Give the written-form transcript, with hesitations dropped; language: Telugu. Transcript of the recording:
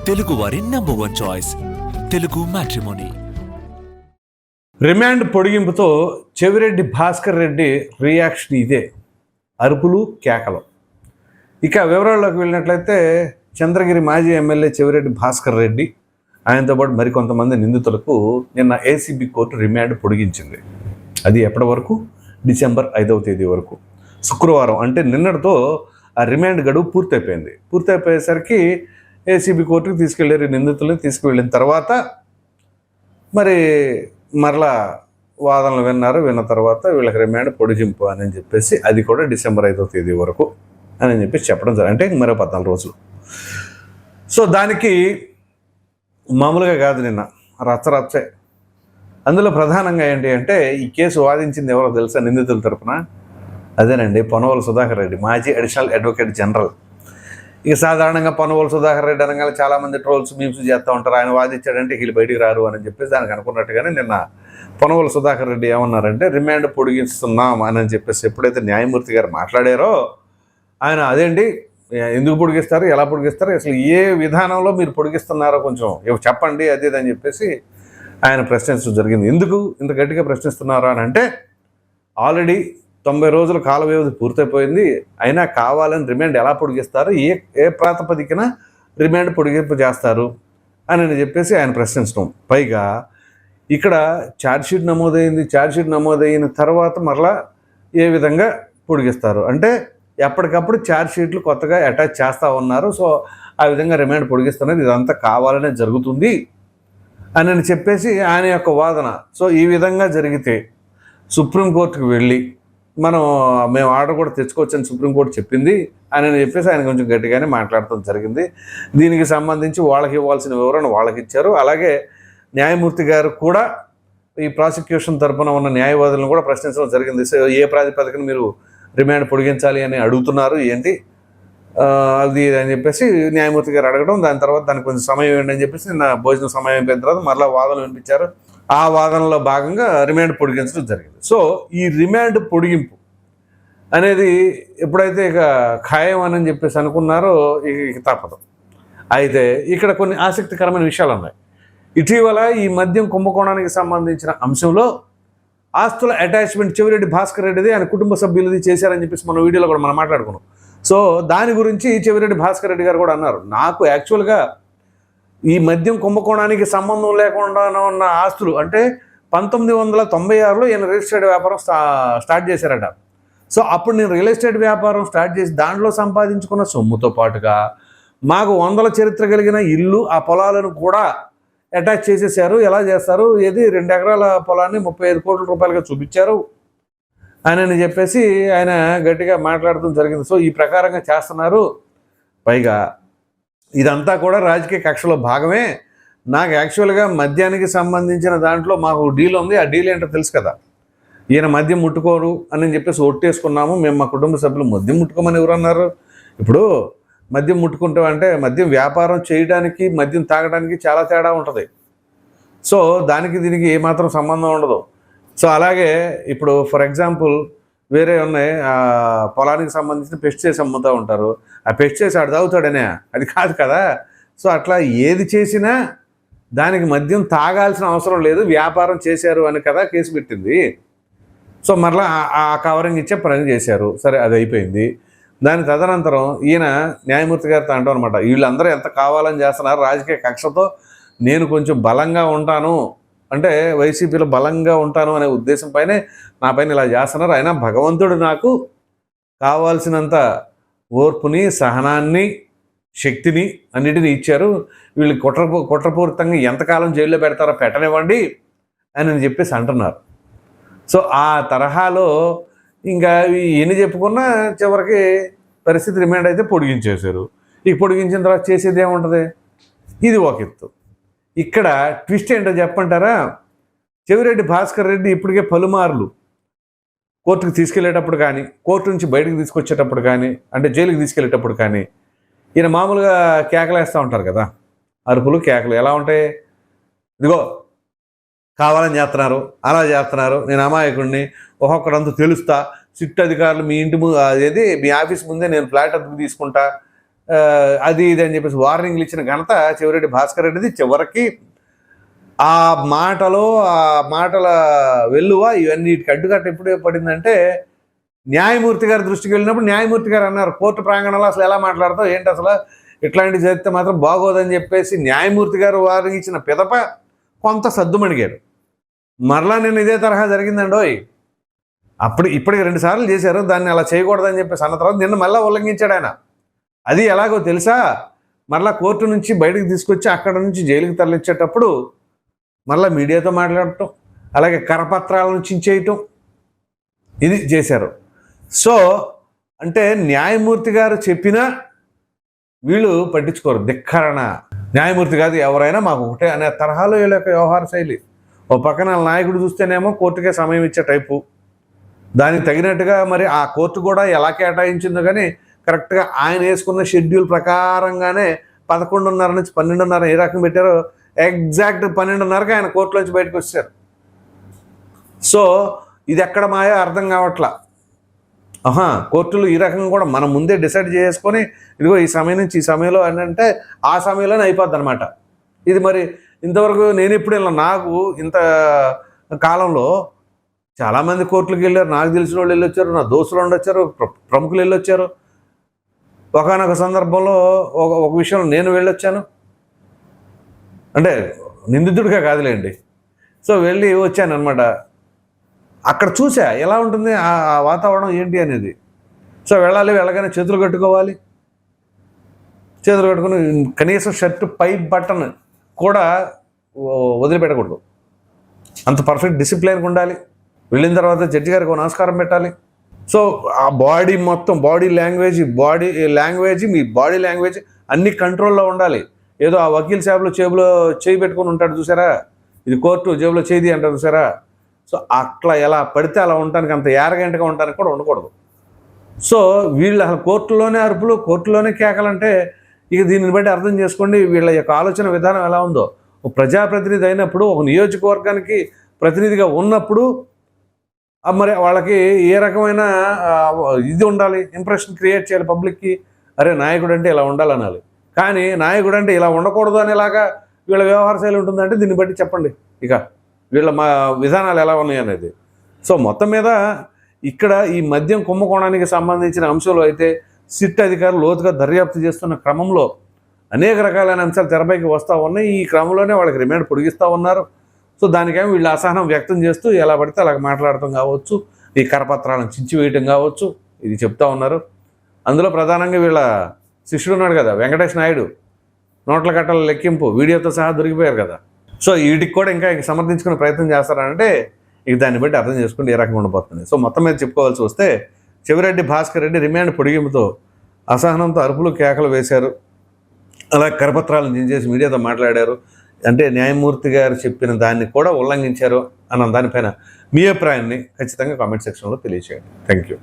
తెలుగు వారి number 1 choice Telugu matrimony. Remand పొడిగింపుతో చెవిరెడ్డి భాస్కర్ రెడ్డి రియాక్షన్ ఇదే, అరుపులు కేకలు. ఇక వివరాల్లోకి వెళ్ళినట్లయితే చంద్రగిరి మాజీ ఎమ్మెల్యే చెవిరెడ్డి భాస్కర్ రెడ్డి ఆయనతో పాటు మరికొంతమంది నిందితులకు నిన్న ఏసీబీ కోర్టు రిమాండ్ పొడిగించింది. అది ఎప్పటి వరకు? డిసెంబర్ 5వ తేదీ వరకు, శుక్రవారం. అంటే నిన్నటితో ఆ రిమాండ్ గడువు పూర్తయిపోయేసరికి ఏసీబీ కోర్టుకు తీసుకెళ్ళారు. నిందితులను తీసుకువెళ్ళిన తర్వాత మరలా వాదనలు విన్న తర్వాత వీళ్ళకి రిమాండ్ పొడిగింపు అని చెప్పేసి అది కూడా డిసెంబర్ 5వ తేదీ వరకు అని చెప్పేసి చెప్పడం జరిగింది. అంటే మరో 14 రోజులు. సో దానికి మామూలుగా కాదు, నిన్న రచ్చరచ్చే. అందులో ప్రధానంగా ఏంటి అంటే ఈ కేసు వాదించింది ఎవరో తెలుసా? నిందితుల తరపున అదేనండి పొన్నవోలు సుధాకర్ రెడ్డి, మాజీ అడిషనల్ అడ్వకేట్ జనరల్. ఇక సాధారణంగా పొన్నవోలు సుధాకర్ రెడ్డి అనగానే చాలామంది ట్రోల్స్ మీమ్స్ చేస్తూ ఉంటారు. ఆయన వాదించాడంటే వీళ్ళు బయటికి రారు అని చెప్పేసి దానికి అనుకున్నట్టుగానే నిన్న పొన్నవోలు సుధాకర్ రెడ్డి ఏమన్నారంటే రిమాండ్ పొడిగిస్తున్నాం అని చెప్పేసి ఎప్పుడైతే న్యాయమూర్తి గారు మాట్లాడారో ఆయన అదేంటి ఎందుకు పొడిగిస్తారు, ఎలా పొడిగిస్తారు, అసలు ఏ విధానంలో మీరు పొడిగిస్తున్నారో కొంచెం చెప్పండి అది అని చెప్పేసి ఆయన ప్రశ్నించడం జరిగింది. ఎందుకు ఇంత గట్టిగా ప్రశ్నిస్తున్నారా అని అంటే ఆల్రెడీ 90 రోజుల కాల వ్యవధి పూర్తయిపోయింది, అయినా కావాలని రిమాండ్ ఎలా పొడిగిస్తారు, ఏ ప్రాతిపదికన రిమాండ్ పొడిగింపు చేస్తారు అని చెప్పేసి ఆయన ప్రశ్నించడం. పైగా ఇక్కడ ఛార్జ్షీట్ నమోదైన తర్వాత మరలా ఏ విధంగా పొడిగిస్తారు అంటే ఎప్పటికప్పుడు ఛార్జ్షీట్లు కొత్తగా అటాచ్ చేస్తూ ఉన్నారు. సో ఆ విధంగా రిమాండ్ పొడిగిస్తున్నది ఇదంతా కావాలనే జరుగుతుంది అని చెప్పేసి ఆయన యొక్క వాదన. సో ఈ విధంగా జరిగితే సుప్రీంకోర్టుకు వెళ్ళి మేము ఆర్డర్ కూడా తెచ్చుకోవచ్చని సుప్రీంకోర్టు చెప్పింది అని చెప్పేసి ఆయన కొంచెం గట్టిగానే మాట్లాడటం జరిగింది. దీనికి సంబంధించి వాళ్ళకి ఇవ్వాల్సిన వివరణ వాళ్ళకి ఇచ్చారు. అలాగే న్యాయమూర్తి గారు కూడా ఈ ప్రాసిక్యూషన్ తరపున ఉన్న న్యాయవాదులను కూడా ప్రశ్నించడం జరిగింది. సో ఏ ప్రాతిపదికన మీరు రిమాండ్ పొడిగించాలి అని అడుగుతున్నారు ఏంటి అది అని చెప్పేసి న్యాయమూర్తి గారు అడగడం, దాని తర్వాత దానికి కొంచెం సమయం ఇవ్వండి అని చెప్పేసి నిన్న భోజనం సమయం అయిపోయిన తర్వాత మరలా వాదనలు వినిపించారు. ఆ వాదనలో భాగంగా రిమాండ్ పొడిగించడం జరిగింది. సో ఈ రిమాండ్ పొడిగింపు అనేది ఎప్పుడైతే ఇక ఖాయం అని చెప్పేసి అనుకున్నారో ఇక తప్పదు. అయితే ఇక్కడ కొన్ని ఆసక్తికరమైన విషయాలు ఉన్నాయి. ఇటీవల ఈ మద్యం కుంభకోణానికి సంబంధించిన అంశంలో ఆస్తుల అటాచ్మెంట్ చెవిరెడ్డి భాస్కర్ రెడ్డిది ఆయన కుటుంబ సభ్యులది చేశారని చెప్పేసి మన వీడియోలో కూడా మనం మాట్లాడుకున్నాం. సో దాని గురించి చెవిరెడ్డి భాస్కర్ రెడ్డి గారు కూడా అన్నారు, నాకు యాక్చువల్గా ఈ మద్యం కుంభకోణానికి సంబంధం లేకుండా ఉన్న ఆస్తులు అంటే 1996లో ఈయన రియల్ ఎస్టేట్ వ్యాపారం స్టార్ట్ చేశారట. సో అప్పుడు నేను రియల్ ఎస్టేట్ వ్యాపారం స్టార్ట్ చేసి దాంట్లో సంపాదించుకున్న సొమ్ముతో పాటుగా మాకు 100 చరిత్ర కలిగిన ఇల్లు ఆ పొలాలను కూడా అటాచ్ చేసేసారు. ఎలా చేస్తారు, 2 ఎకరాల పొలాన్ని 35 కోట్ల రూపాయలుగా చూపించారు అని చెప్పేసి ఆయన గట్టిగా మాట్లాడటం జరిగింది. సో ఈ ప్రకారంగా చేస్తున్నారు. పైగా ఇదంతా కూడా రాజకీయ కక్షలో భాగమే. నాకు యాక్చువల్గా మద్యానికి సంబంధించిన దాంట్లో మాకు డీల్ ఉంది. ఆ డీల్ ఏంటో తెలుసు కదా, ఈయన మద్యం ముట్టుకోరు అని చెప్పేసి ఒట్టేసుకున్నాము మేము, మా కుటుంబ సభ్యులు. మద్యం ముట్టుకోమని ఎవరన్నారు? ఇప్పుడు మద్యం ముట్టుకుంటాం అంటే మద్యం వ్యాపారం చేయడానికి మద్యం తాగడానికి చాలా తేడా ఉంటుంది. సో దానికి దీనికి ఏమాత్రం సంబంధం ఉండదు. సో అలాగే ఇప్పుడు ఫర్ ఎగ్జాంపుల్ వేరే ఉన్నాయి, పొలానికి సంబంధించిన పెస్టిసైడ్స్ అమ్ముతూ ఉంటారు. ఆ పెస్టిసైడ్స్ ఆడు తాగుతాడనే, అది కాదు కదా. సో అట్లా ఏది చేసినా దానికి మద్యం తాగాల్సిన అవసరం లేదు, వ్యాపారం చేశారు అని కదా కేసు పెట్టింది. సో మరలా ఆ కవరింగ్ ఇచ్చే పని చేశారు. సరే అది అయిపోయింది. దాని తదనంతరం ఈయన న్యాయమూర్తి గారితో అంటాం అనమాట, వీళ్ళందరూ ఎంత కావాలని చేస్తున్నారు, రాజకీయ కక్షతో నేను కొంచెం బలంగా ఉంటాను అంటే వైసీపీలో బలంగా ఉంటాను అనే ఉద్దేశంపైనే నా పైన ఇలా చేస్తున్నారు. అయినా భగవంతుడు నాకు కావాల్సినంత ఓర్పుని, సహనాన్ని, శక్తిని అన్నిటినీ ఇచ్చారు. వీళ్ళు కుట్రపూరితంగా ఎంతకాలం జైల్లో పెడతారో పెట్టనివ్వండి అని చెప్పేసి అంటున్నారు. సో ఆ తరహాలో ఇంకా ఎన్ని చెప్పుకున్నా చివరికి పరిస్థితి రిమాండ్ అయితే పొడిగించేశారు. ఇక పొడిగించిన తర్వాత చేసేది ఏముంటుంది? ఇది ఒక ఎత్తు. ఇక్కడ ట్విస్ట్ ఏంటో చెప్పంటారా? చెవిరెడ్డి భాస్కర్ రెడ్డి ఇప్పటికే పలుమార్లు కోర్టుకు తీసుకెళ్లేటప్పుడు కానీ, కోర్టు నుంచి బయటకు తీసుకొచ్చేటప్పుడు కానీ, అంటే జైలుకి తీసుకెళ్లేటప్పుడు కానీ ఈయన మామూలుగా కేకలేస్తూ ఉంటారు కదా, అరుపులు కేకలు ఎలా ఉంటాయి? ఇదిగో కావాలని చేస్తున్నారు, అలా చేస్తున్నారు, నేను అమాయకుడిని, ఒక్కొక్కడంతా తెలుస్తా, సిట్ అధికారులు మీ ఇంటి అదేది మీ ఆఫీస్ ముందే నేను ఫ్లాట్ అద్దెకు తీసుకుంటా, అది ఇది అని చెప్పేసి వార్నింగ్లు ఇచ్చిన ఘనత చెవిరెడ్డి భాస్కర్ రెడ్డిది. చివరికి ఆ మాటల వెల్లువ ఇవన్నిటికి అడ్డుకట్ట ఎప్పుడే పడిందంటే న్యాయమూర్తి గారి దృష్టికి వెళ్ళినప్పుడు న్యాయమూర్తి గారు అన్నారు, కోర్టు ప్రాంగణంలో అసలు ఎలా మాట్లాడతావు ఏంటి, అసలు ఇట్లాంటివి జరిగితే మాత్రం బాగోదని చెప్పేసి న్యాయమూర్తి గారు వారికి ఇచ్చిన పిదప కొంత సద్దుమణిగారు. మరలా నేను ఇదే తరహా జరిగిందండోయ్, ఇప్పటికి 2 సార్లు చేశారు, దాన్ని అలా చేయకూడదని చెప్పేసి అన్న తర్వాత నిన్న మళ్ళీ ఉల్లంఘించాడు ఆయన. అది ఎలాగో తెలుసా, మరలా కోర్టు నుంచి బయటకు తీసుకొచ్చి అక్కడ నుంచి జైలుకి తరలించేటప్పుడు మరలా మీడియాతో మాట్లాడటం, అలాగే కరపత్రాలను చించేయటం, ఇది చేశారు. సో అంటే న్యాయమూర్తి గారు చెప్పినా వీళ్ళు పట్టించుకోరు. ధిక్కరణ, న్యాయమూర్తి కాదు ఎవరైనా మాకు ఒకటే అనే తరహాలో వీళ్ళ యొక్క వ్యవహార శైలి. ఓ పక్కన నాయకుడు చూస్తేనేమో కోర్టుకే సమయం ఇచ్చే టైపు, దానికి తగినట్టుగా మరి ఆ కోర్టు కూడా ఎలా కేటాయించిందో కానీ కరెక్ట్గా ఆయన వేసుకున్న షెడ్యూల్ ప్రకారంగానే 11:30 నుంచి 12:30 ఏ రకం పెట్టారో ఎగ్జాక్ట్ 12:30కి ఆయన కోర్టులోంచి బయటకు వచ్చారు. సో ఇది ఎక్కడ మాయో అర్థం కావట్లా. కోర్టులు ఈ రకంగా కూడా మనం ముందే డిసైడ్ చేసుకొని ఇదిగో ఈ సమయం నుంచి ఈ సమయంలో అని అంటే ఆ సమయంలోనే అయిపోద్ది అనమాట. ఇది మరి ఇంతవరకు నేను ఎప్పుడు నాకు ఇంత కాలంలో చాలామంది కోర్టులకు వెళ్ళారు, నాకు తెలిసిన వాళ్ళు వెళ్ళొచ్చారు, నా దోస్తులు ఉండొచ్చారు, ప్రముఖులు వెళ్ళొచ్చారు. ఒకనొక సందర్భంలో ఒక విషయంలో నేను వెళ్ళొచ్చాను, అంటే నిందితుడిగా కాదులేండి. సో వెళ్ళి వచ్చాను అనమాట. అక్కడ చూసా ఎలా ఉంటుంది ఆ వాతావరణం ఏంటి అనేది. సో వెళ్ళగానే చేతులు కట్టుకోవాలి, చేతులు కట్టుకుని కనీసం షర్టు పై బటన్ కూడా వదిలిపెట్టకూడదు, అంత పర్ఫెక్ట్ డిసిప్లైన్గా ఉండాలి. వెళ్ళిన తర్వాత జడ్జి గారికి నమస్కారం పెట్టాలి. సో ఆ బాడీ మొత్తం బాడీ లాంగ్వేజ్ మీ బాడీ లాంగ్వేజ్ అన్ని కంట్రోల్లో ఉండాలి. ఏదో ఆ వకీల్ సాబులో జేబులో చేయి పెట్టుకొని ఉంటాడు చూసారా, ఇది కోర్టు జేబులో చేయి అంటారు చూసారా. సో అట్లా ఎలా పడితే అలా ఉండటానికి, అంత యారగెంట్గా ఉండటానికి కూడా ఉండకూడదు. సో వీళ్ళు అసలు కోర్టులోనే అరుపులు, కోర్టులోనే కేకలంటే ఇక దీనిని బట్టి అర్థం చేసుకోండి వీళ్ళ యొక్క ఆలోచన విధానం ఎలా ఉందో. ఒక ప్రజాప్రతినిధి అయినప్పుడు, ఒక నియోజకవర్గానికి ప్రతినిధిగా ఉన్నప్పుడు మరి వాళ్ళకి ఏ రకమైన ఇది ఉండాలి, ఇంప్రెషన్ క్రియేట్ చేయాలి పబ్లిక్కి. అరే నాయకుడు అంటే ఇలా ఉండాలనాలి, కానీ నాయకుడు అంటే ఇలా ఉండకూడదు అనేలాగా వీళ్ళ వ్యవహార శైలి ఉంటుందంటే దీన్ని బట్టి చెప్పండి ఇక వీళ్ళ విధానాలు ఎలా ఉన్నాయి అనేది. సో మొత్తం మీద ఇక్కడ ఈ మద్యం కుంభకోణానికి సంబంధించిన అంశాలు అయితే సిట్ అధికారులు లోతుగా దర్యాప్తు చేస్తున్న క్రమంలో అనేక రకాలైన అంశాలు తెరపైకి వస్తూ ఉన్నాయి. ఈ క్రమంలోనే వాళ్ళకి రిమాండ్ పొడిగిస్తూ ఉన్నారు. సో దానికేమో వీళ్ళు అసహనం వ్యక్తం చేస్తూ ఎలా పడితే అలా మాట్లాడటం కావచ్చు, ఈ కరపత్రాలను చించివేయటం కావచ్చు, ఇది చెప్తా ఉన్నారు. అందులో ప్రధానంగా వీళ్ళ శిష్యుడు ఉన్నాడు కదా వెంకటేష్ నాయుడు, నోట్ల కట్టల లెక్కింపు వీడియోతో సహా దొరికిపోయారు కదా. సో వీటికి కూడా ఇంకా సమర్థించుకునే ప్రయత్నం చేస్తారంటే ఇక దాన్ని బట్టి అర్థం చేసుకుంటే ఏ రకంగా ఉండబోతుంది. సో మొత్తం మీద చెప్పుకోవాల్సి వస్తే చెవిరెడ్డి భాస్కర్ రెడ్డి రిమాండ్ పొడిగింపుతో అసహనంతో అరుపులు కేకలు వేశారు, అలా కరపత్రాలను దించేసి మీడియాతో మాట్లాడారు. అంటే న్యాయమూర్తి గారు చెప్పిన దాన్ని కూడా ఉల్లంఘించారు అన్న దానిపైన మీ అభిప్రాయాన్ని ఖచ్చితంగా కామెంట్ సెక్షన్లో తెలియజేయండి. Thank you.